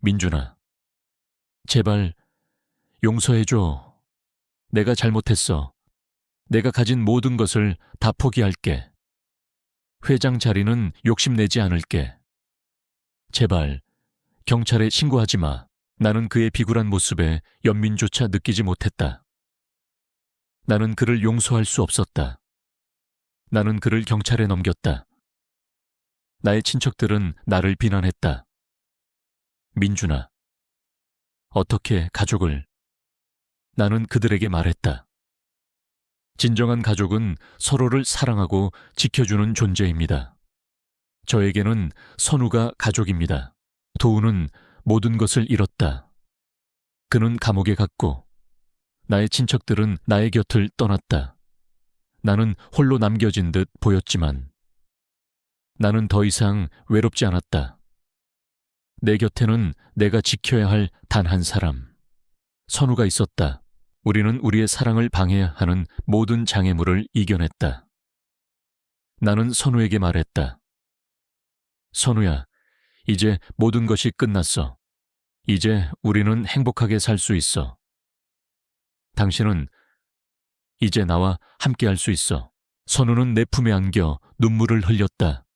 민준아, 제발 용서해줘. 내가 잘못했어. 내가 가진 모든 것을 다 포기할게. 회장 자리는 욕심내지 않을게. 제발 경찰에 신고하지 마. 나는 그의 비굴한 모습에 연민조차 느끼지 못했다. 나는 그를 용서할 수 없었다. 나는 그를 경찰에 넘겼다. 나의 친척들은 나를 비난했다. 민준아, 어떻게 가족을? 나는 그들에게 말했다. 진정한 가족은 서로를 사랑하고 지켜주는 존재입니다. 저에게는 선우가 가족입니다. 도우는 모든 것을 잃었다. 그는 감옥에 갔고 나의 친척들은 나의 곁을 떠났다. 나는 홀로 남겨진 듯 보였지만 나는 더 이상 외롭지 않았다. 내 곁에는 내가 지켜야 할 단 한 사람, 선우가 있었다. 우리는 우리의 사랑을 방해하는 모든 장애물을 이겨냈다. 나는 선우에게 말했다. 선우야, 이제 모든 것이 끝났어. 이제 우리는 행복하게 살 수 있어. 당신은 이제 나와 함께할 수 있어. 선우는 내 품에 안겨 눈물을 흘렸다.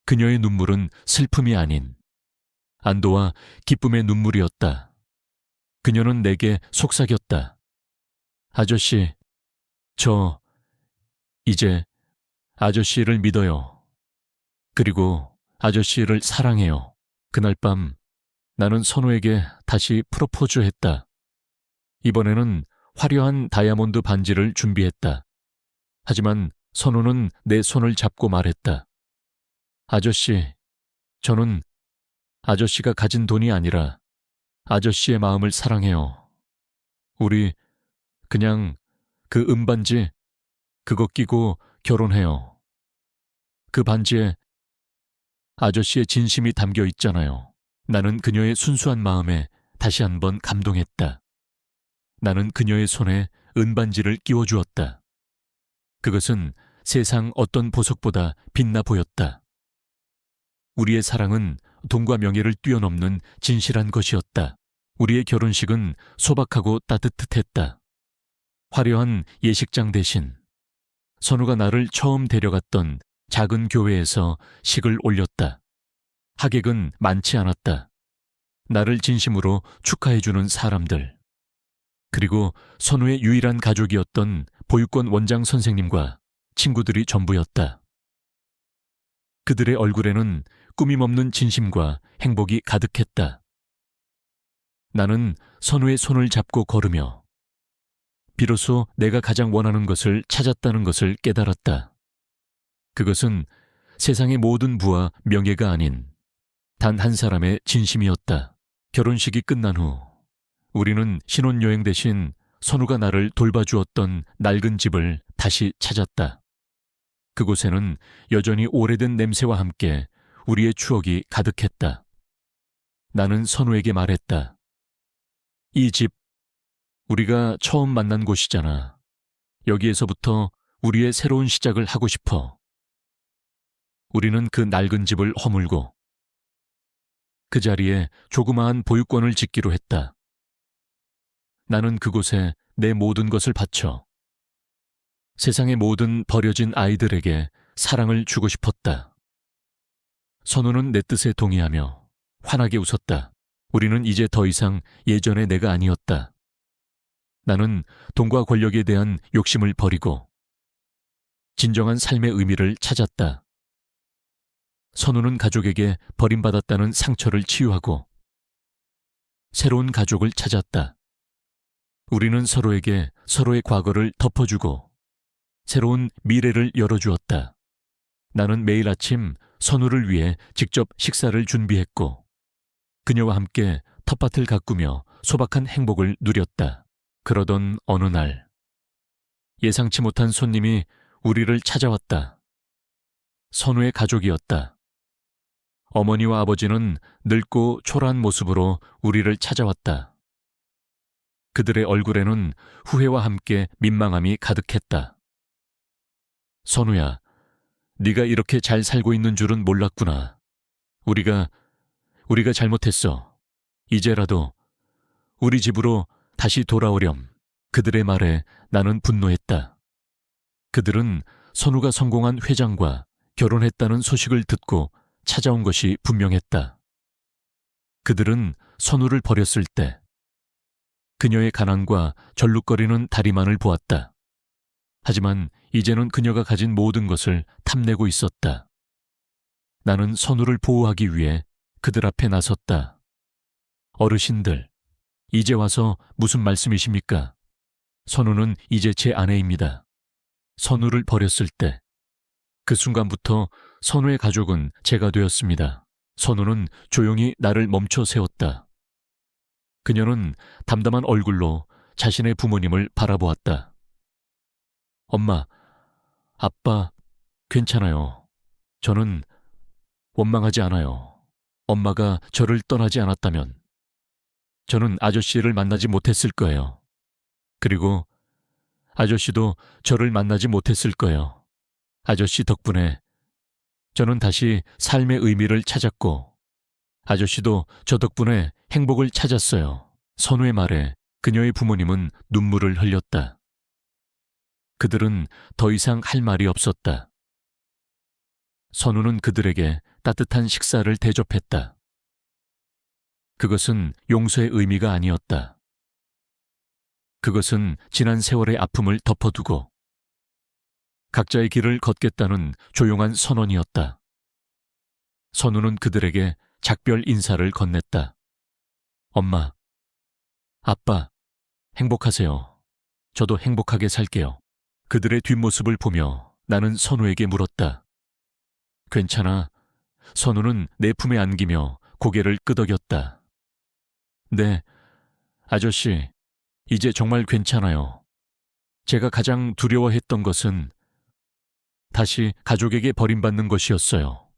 그녀의 눈물은 슬픔이 아닌 안도와 기쁨의 눈물이었다. 그녀는 내게 속삭였다. 아저씨, 저 이제 아저씨를 믿어요. 그리고 아저씨를 사랑해요. 그날 밤 나는 선우에게 다시 프로포즈했다. 이번에는 화려한 다이아몬드 반지를 준비했다. 하지만 선우는 내 손을 잡고 말했다. 아저씨, 저는 아저씨가 가진 돈이 아니라 아저씨의 마음을 사랑해요. 우리 그냥 그 은반지 그거 끼고 결혼해요. 그 반지에 아저씨의 진심이 담겨 있잖아요. 나는 그녀의 순수한 마음에 다시 한번 감동했다. 나는 그녀의 손에 은반지를 끼워주었다. 그것은 세상 어떤 보석보다 빛나 보였다. 우리의 사랑은 돈과 명예를 뛰어넘는 진실한 것이었다. 우리의 결혼식은 소박하고 따뜻했다. 화려한 예식장 대신 선우가 나를 처음 데려갔던 작은 교회에서 식을 올렸다. 하객은 많지 않았다. 나를 진심으로 축하해주는 사람들. 그리고 선우의 유일한 가족이었던 보육원 원장 선생님과 친구들이 전부였다. 그들의 얼굴에는 꾸밈없는 진심과 행복이 가득했다. 나는 선우의 손을 잡고 걸으며 비로소 내가 가장 원하는 것을 찾았다는 것을 깨달았다. 그것은 세상의 모든 부와 명예가 아닌 단 한 사람의 진심이었다. 결혼식이 끝난 후 우리는 신혼여행 대신 선우가 나를 돌봐주었던 낡은 집을 다시 찾았다. 그곳에는 여전히 오래된 냄새와 함께 우리의 추억이 가득했다. 나는 선우에게 말했다. 이 집, 우리가 처음 만난 곳이잖아. 여기에서부터 우리의 새로운 시작을 하고 싶어. 우리는 그 낡은 집을 허물고 그 자리에 조그마한 보육원을 짓기로 했다. 나는 그곳에 내 모든 것을 바쳐 세상의 모든 버려진 아이들에게 사랑을 주고 싶었다. 선우는 내 뜻에 동의하며 환하게 웃었다. 우리는 이제 더 이상 예전의 내가 아니었다. 나는 돈과 권력에 대한 욕심을 버리고 진정한 삶의 의미를 찾았다. 선우는 가족에게 버림받았다는 상처를 치유하고 새로운 가족을 찾았다. 우리는 서로에게 서로의 과거를 덮어주고 새로운 미래를 열어주었다. 나는 매일 아침 선우를 위해 직접 식사를 준비했고 그녀와 함께 텃밭을 가꾸며 소박한 행복을 누렸다. 그러던 어느 날 예상치 못한 손님이 우리를 찾아왔다. 선우의 가족이었다. 어머니와 아버지는 늙고 초라한 모습으로 우리를 찾아왔다. 그들의 얼굴에는 후회와 함께 민망함이 가득했다. 선우야, 네가 이렇게 잘 살고 있는 줄은 몰랐구나. 우리가 잘못했어. 이제라도 우리 집으로 다시 돌아오렴. 그들의 말에 나는 분노했다. 그들은 선우가 성공한 회장과 결혼했다는 소식을 듣고 찾아온 것이 분명했다. 그들은 선우를 버렸을 때 그녀의 가난과 절룩거리는 다리만을 보았다. 하지만 이제는 그녀가 가진 모든 것을 탐내고 있었다. 나는 선우를 보호하기 위해 그들 앞에 나섰다. 어르신들, 이제 와서 무슨 말씀이십니까? 선우는 이제 제 아내입니다. 선우를 버렸을 때 그 순간부터 선우의 가족은 제가 되었습니다. 선우는 조용히 나를 멈춰 세웠다. 그녀는 담담한 얼굴로 자신의 부모님을 바라보았다. 엄마, 아빠, 괜찮아요. 저는 원망하지 않아요. 엄마가 저를 떠나지 않았다면 저는 아저씨를 만나지 못했을 거예요. 그리고 아저씨도 저를 만나지 못했을 거예요. 아저씨 덕분에 저는 다시 삶의 의미를 찾았고 아저씨도 저 덕분에 행복을 찾았어요. 선우의 말에 그녀의 부모님은 눈물을 흘렸다. 그들은 더 이상 할 말이 없었다. 선우는 그들에게 따뜻한 식사를 대접했다. 그것은 용서의 의미가 아니었다. 그것은 지난 세월의 아픔을 덮어두고 각자의 길을 걷겠다는 조용한 선언이었다. 선우는 그들에게 작별 인사를 건넸다. 엄마, 아빠, 행복하세요. 저도 행복하게 살게요. 그들의 뒷모습을 보며 나는 선우에게 물었다. 괜찮아. 선우는 내 품에 안기며 고개를 끄덕였다. 네, 아저씨, 이제 정말 괜찮아요. 제가 가장 두려워했던 것은 다시 가족에게 버림받는 것이었어요.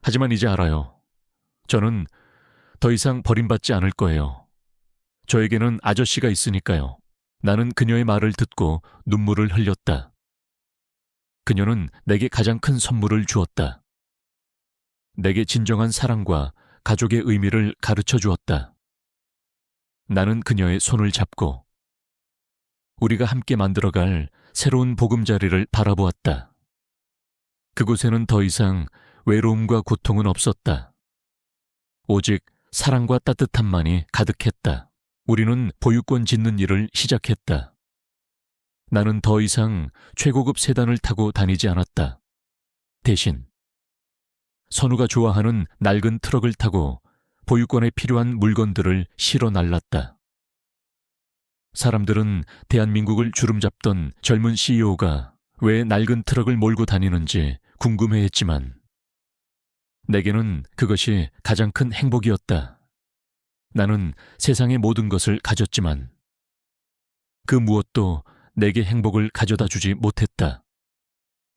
하지만 이제 알아요. 저는 더 이상 버림받지 않을 거예요. 저에게는 아저씨가 있으니까요. 나는 그녀의 말을 듣고 눈물을 흘렸다. 그녀는 내게 가장 큰 선물을 주었다. 내게 진정한 사랑과 가족의 의미를 가르쳐 주었다. 나는 그녀의 손을 잡고 우리가 함께 만들어갈 새로운 보금자리를 바라보았다. 그곳에는 더 이상 외로움과 고통은 없었다. 오직 사랑과 따뜻함만이 가득했다. 우리는 보육원 짓는 일을 시작했다. 나는 더 이상 최고급 세단을 타고 다니지 않았다. 대신 선우가 좋아하는 낡은 트럭을 타고 보육원에 필요한 물건들을 실어 날랐다. 사람들은 대한민국을 주름잡던 젊은 CEO가 왜 낡은 트럭을 몰고 다니는지 궁금해했지만 내게는 그것이 가장 큰 행복이었다. 나는 세상의 모든 것을 가졌지만 그 무엇도 내게 행복을 가져다 주지 못했다.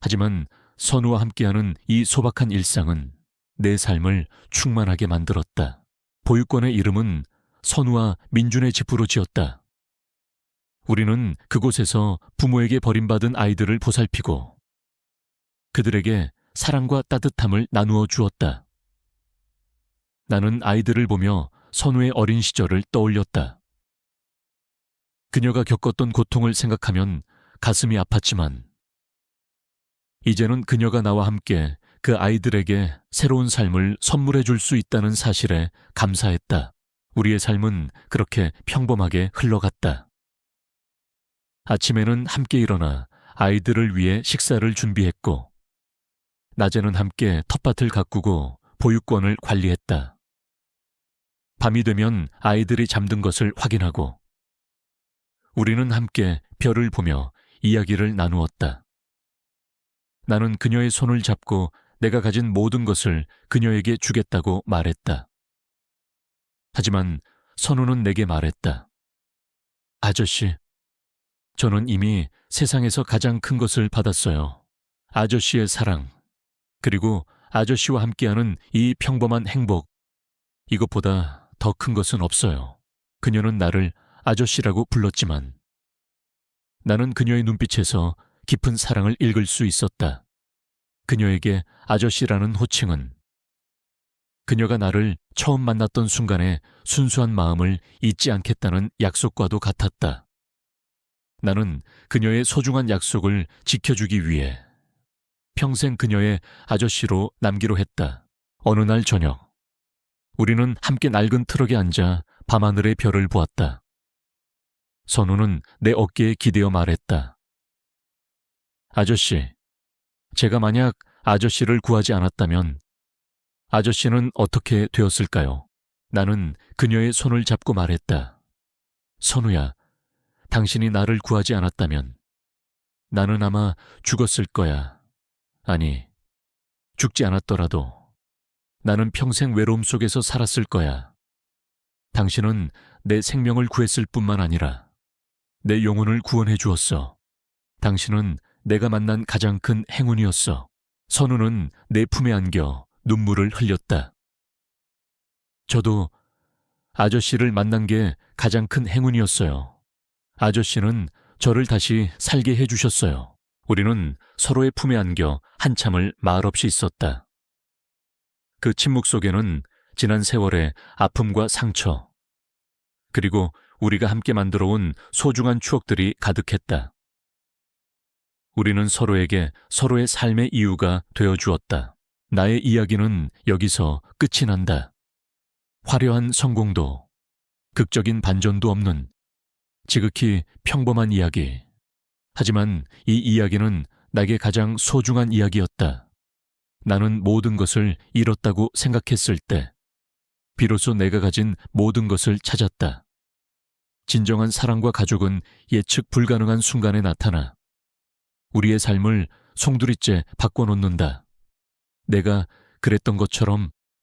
하지만 선우와 함께하는 이 소박한 일상은 내 삶을 충만하게 만들었다. 보육원의 이름은 선우와 민준의 집으로 지었다. 우리는 그곳에서 부모에게 버림받은 아이들을 보살피고 그들에게 사랑과 따뜻함을 나누어 주었다. 나는 아이들을 보며 선우의 어린 시절을 떠올렸다. 그녀가 겪었던 고통을 생각하면 가슴이 아팠지만 이제는 그녀가 나와 함께 그 아이들에게 새로운 삶을 선물해 줄 수 있다는 사실에 감사했다. 우리의 삶은 그렇게 평범하게 흘러갔다. 아침에는 함께 일어나 아이들을 위해 식사를 준비했고 낮에는 함께 텃밭을 가꾸고 보육원을 관리했다. 밤이 되면 아이들이 잠든 것을 확인하고 우리는 함께 별을 보며 이야기를 나누었다. 나는 그녀의 손을 잡고 내가 가진 모든 것을 그녀에게 주겠다고 말했다. 하지만 선우는 내게 말했다. 아저씨, 저는 이미 세상에서 가장 큰 것을 받았어요. 아저씨의 사랑, 그리고 아저씨와 함께하는 이 평범한 행복, 이것보다 더 큰 것은 없어요. 그녀는 나를 아저씨라고 불렀지만 나는 그녀의 눈빛에서 깊은 사랑을 읽을 수 있었다. 그녀에게 아저씨라는 호칭은 그녀가 나를 처음 만났던 순간의 순수한 마음을 잊지 않겠다는 약속과도 같았다. 나는 그녀의 소중한 약속을 지켜주기 위해 평생 그녀의 아저씨로 남기로 했다. 어느 날 저녁, 우리는 함께 낡은 트럭에 앉아 밤하늘의 별을 보았다. 선우는 내 어깨에 기대어 말했다. 아저씨, 제가 만약 아저씨를 구하지 않았다면 아저씨는 어떻게 되었을까요? 나는 그녀의 손을 잡고 말했다. 선우야, 당신이 나를 구하지 않았다면 나는 아마 죽었을 거야. 아니, 죽지 않았더라도 나는 평생 외로움 속에서 살았을 거야. 당신은 내 생명을 구했을 뿐만 아니라 내 영혼을 구원해 주었어. 당신은 내가 만난 가장 큰 행운이었어. 선우는 내 품에 안겨 눈물을 흘렸다. 저도 아저씨를 만난 게 가장 큰 행운이었어요. 아저씨는 저를 다시 살게 해주셨어요. 우리는 서로의 품에 안겨 한참을 말없이 있었다. 그 침묵 속에는 지난 세월의 아픔과 상처, 그리고 우리가 함께 만들어온 소중한 추억들이 가득했다. 우리는 서로에게 서로의 삶의 이유가 되어주었다. 나의 이야기는 여기서 끝이 난다. 화려한 성공도, 극적인 반전도 없는 지극히 평범한 이야기. 하지만 이 이야기는 나에게 가장 소중한 이야기였다. 나는 모든 것을 잃었다고 생각했을 때 비로소 내가 가진 모든 것을 찾았다. 진정한 사랑과 가족은 예측 불가능한 순간에 나타나 우리의 삶을 송두리째 바꿔놓는다. 내가 그랬던 것처럼